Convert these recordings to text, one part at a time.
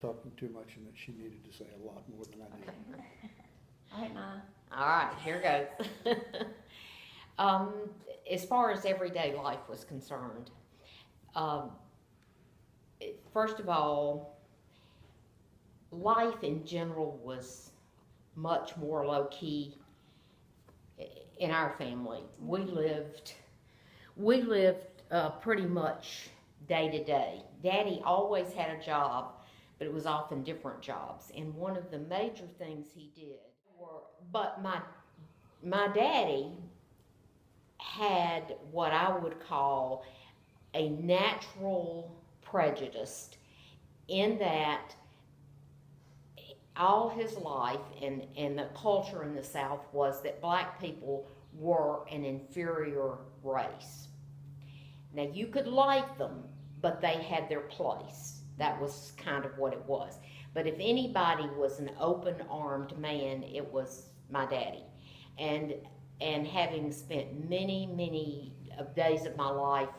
talking too much and that she needed to say a lot more than I did. Okay. All right, Ma. All right, here goes. um, as far as everyday life was concerned, um, first of all, life in general was much more low key in our family. We lived pretty much day to day. Daddy always had a job, but it was often different jobs. And one of the major things he did were, but my daddy had what I would call a natural prejudice in that all his life and the culture in the South was that black people were an inferior race. Now, you could like them, but they had their place. That was kind of what it was. But if anybody was an open armed man, it was my daddy. And and having spent many of days of my life,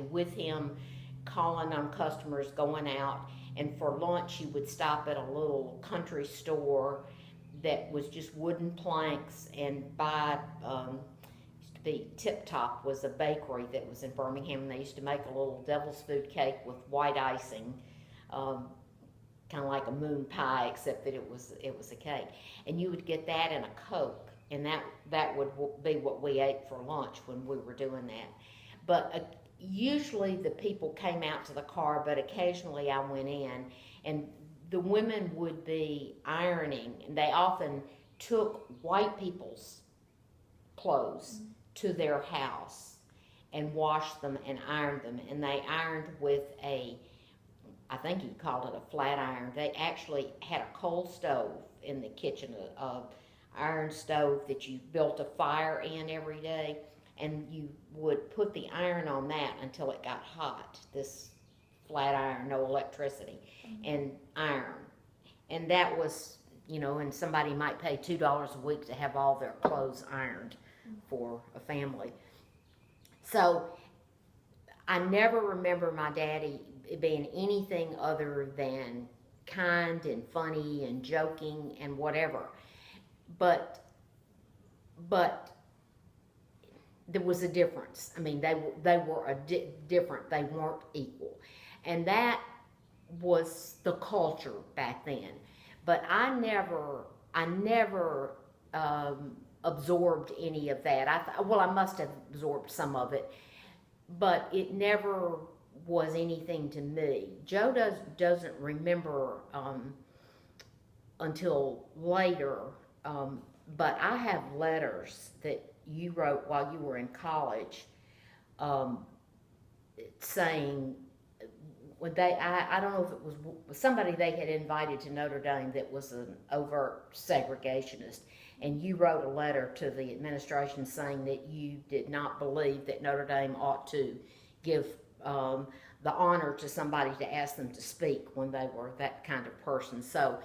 with him, calling on customers, going out, and for lunch he would stop at a little country store that was just wooden planks and buy. Used to be Tip Top was a bakery that was in Birmingham, and they used to make a little devil's food cake with white icing. Um, Kind of like a moon pie, except that it was a cake, and you would get that and a Coke, and that would be what we ate for lunch when we were doing that. But usually the people came out to the car, but occasionally I went in, and the women would be ironing, and they often took white people's clothes to their house and washed them and ironed them, and they ironed with I think he called it a flat iron. They actually had a coal stove in the kitchen, a iron stove that you built a fire in every day, and you would put the iron on that until it got hot. This flat iron, no electricity, and iron. And that was, and somebody might pay $2 a week to have all their clothes ironed for a family. So I never remember my daddy being anything other than kind and funny and joking and whatever. But but there was a difference. I mean, they were different. They weren't equal, and that was the culture back then. But I never absorbed any of that. Well, I must have absorbed some of it, but it never was anything to me. Joe doesn't remember until later, but I have letters that you wrote while you were in college, um, saying when I don't know if it was somebody they had invited to Notre Dame that was an overt segregationist, and you wrote a letter to the administration saying that you did not believe that Notre Dame ought to give the honor to somebody to ask them to speak when they were that kind of person. So,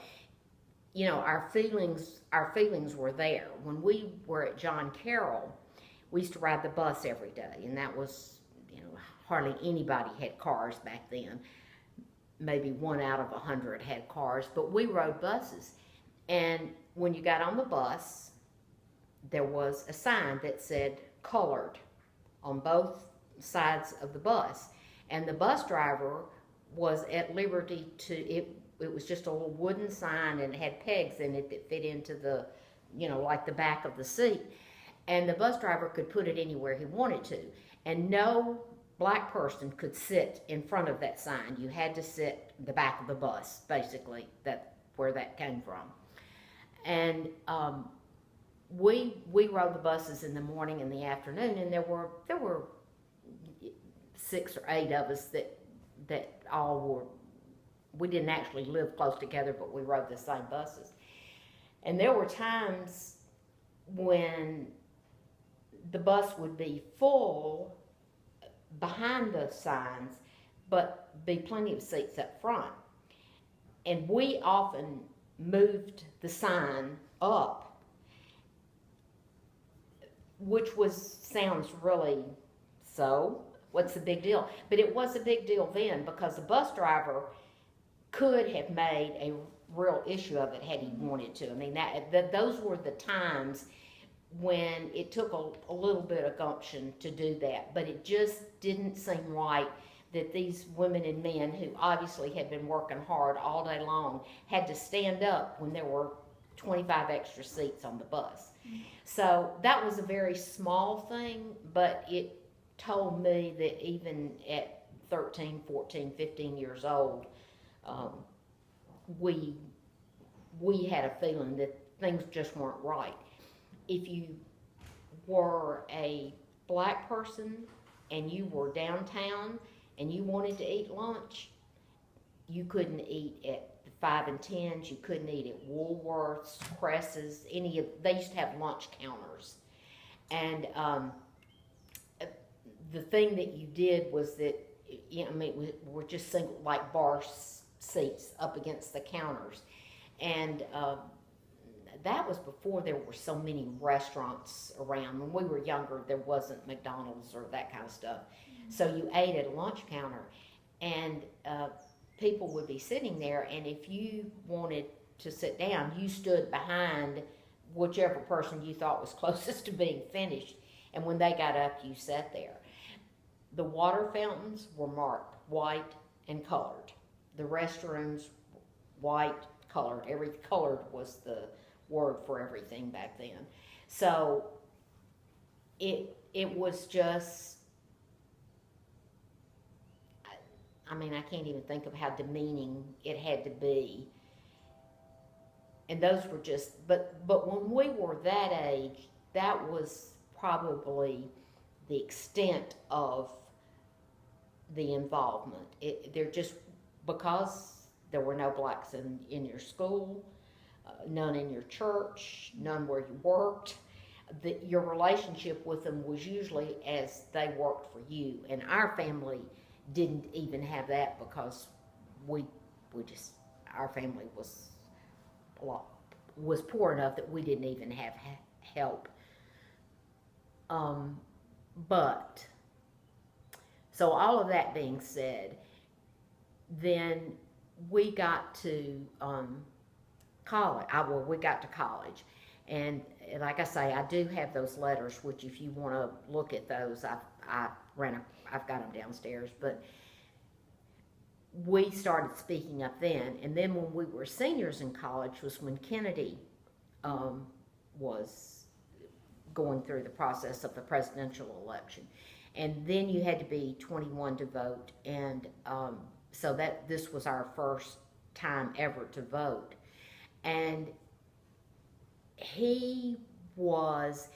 our feelings were there. When we were at John Carroll, we used to ride the bus every day, and that was, hardly anybody had cars back then. Maybe 1 out of 100 had cars, but we rode buses. And when you got on the bus, there was a sign that said colored on both sides of the bus, and the bus driver was at liberty to it was just a little wooden sign, and it had pegs in it that fit into the like the back of the seat, and the bus driver could put it anywhere he wanted to, and no black person could sit in front of that sign. You had to sit the back of the bus, basically. That where that came from. And we rode the buses in the morning and the afternoon, and there were 6 or 8 of us that all were. We didn't actually live close together, but we rode the same buses. And there were times when the bus would be full behind the signs, but be plenty of seats up front. And we often moved the sign up, which sounds really, so what's the big deal? But it was a big deal then, because the bus driver could have made a real issue of it had he wanted to. I mean, those were the times when it took a little bit of gumption to do that, but it just didn't seem right that these women and men who obviously had been working hard all day long had to stand up when there were 25 extra seats on the bus. So that was a very small thing, but it told me that even at 13, 14, 15 years old, we had a feeling that things just weren't right. If you were a black person and you were downtown and you wanted to eat lunch, you couldn't eat at the 5 and 10s, you couldn't eat at Woolworths, Cress's, they used to have lunch counters. And the thing that you did was that, were just single, like bar seats up against the counters. And that was before there were so many restaurants around. When we were younger, there wasn't McDonald's or that kind of stuff. So you ate at a lunch counter, and people would be sitting there, and if you wanted to sit down, you stood behind whichever person you thought was closest to being finished, and when they got up, you sat there. The water fountains were marked white and colored. The restrooms, white, colored. Colored was the word for everything back then. So it was just, I can't even think of how demeaning it had to be. And those were just, but when we were that age, that was probably the extent of the involvement. They're just, because there were no blacks in your school, none in your church, none where you worked, your relationship with them was usually as they worked for you. And our family didn't even have that, because our family was poor enough that we didn't even have help. But so all of that being said, then we got to college. We got to college, and like I say, I do have those letters, which if you want to look at those, I've got them downstairs. But we started speaking up then, and then when we were seniors in college was when Kennedy was going through the process of the presidential election, and then you had to be 21 to vote, and so this was our first time ever to vote. And when he was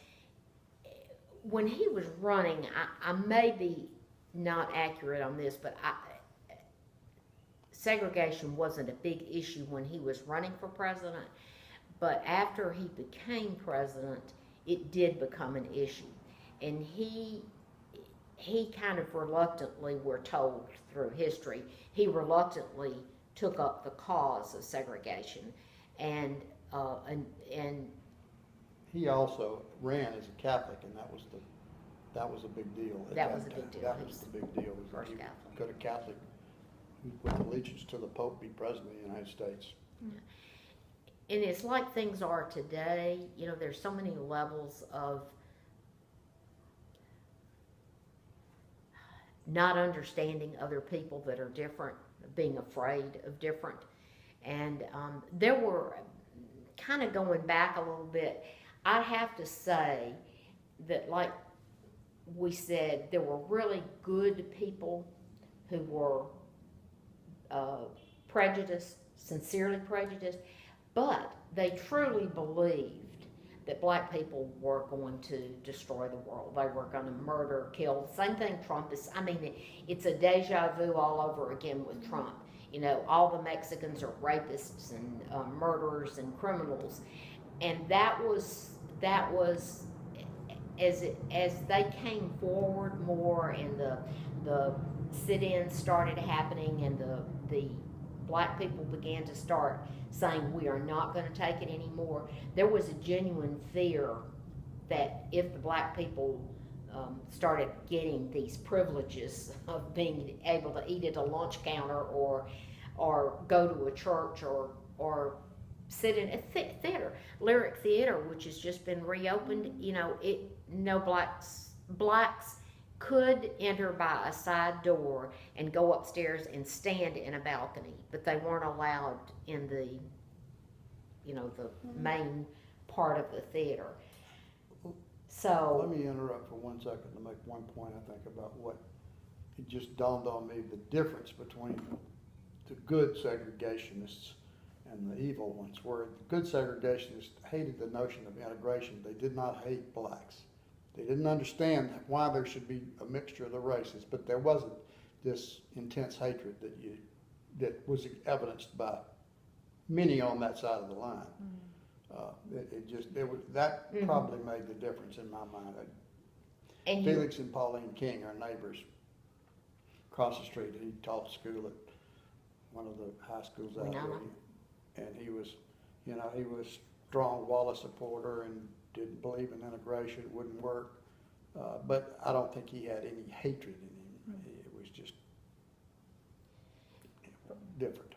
running, I may be not accurate on this, but segregation wasn't a big issue when he was running for president, but after he became president, it did become an issue. And he kind of reluctantly, we're told through history, he reluctantly took up the cause of segregation, and he also ran as a Catholic, and that was a big deal. That was a big deal. That was the big deal. First he Catholic. Could a Catholic with allegiance to the Pope be president of the United States? Yeah. And it's like things are today. There's so many levels of not understanding other people that are different, being afraid of different. And there were, kind of going back a little bit, I'd have to say that, like we said, there were really good people who were prejudiced, sincerely prejudiced, but they truly believed that black people were going to destroy the world. They were going to murder, kill. Same thing Trump is. It's a deja vu all over again with Trump. All the Mexicans are rapists and murderers and criminals, and that was as they came forward more, and the sit-ins started happening, and the black people began to start saying, we are not going to take it anymore. There was a genuine fear that if the black people started getting these privileges of being able to eat at a lunch counter or or go to a church or sit in a theater, Lyric Theater, which has just been reopened. You know, no blacks could enter by a side door and go upstairs and stand in a balcony, but they weren't allowed in the, you know, the main part of the theater. So Let me interrupt for 1 second to make one point, I think, about what, it just dawned on me, the difference between the good segregationists and the evil ones, where the good segregationists hated the notion of integration. They did not hate blacks. They didn't understand why there should be a mixture of the races, but there wasn't this intense hatred that was evidenced by many on that side of the line. That probably made the difference in my mind. and Felix and Pauline King are neighbors across the street. He taught school at one of the high schools out there. And he was, you know, he was strong Wallace supporter and didn't believe in integration, it wouldn't work. But I don't think he had any hatred in him. It was just different.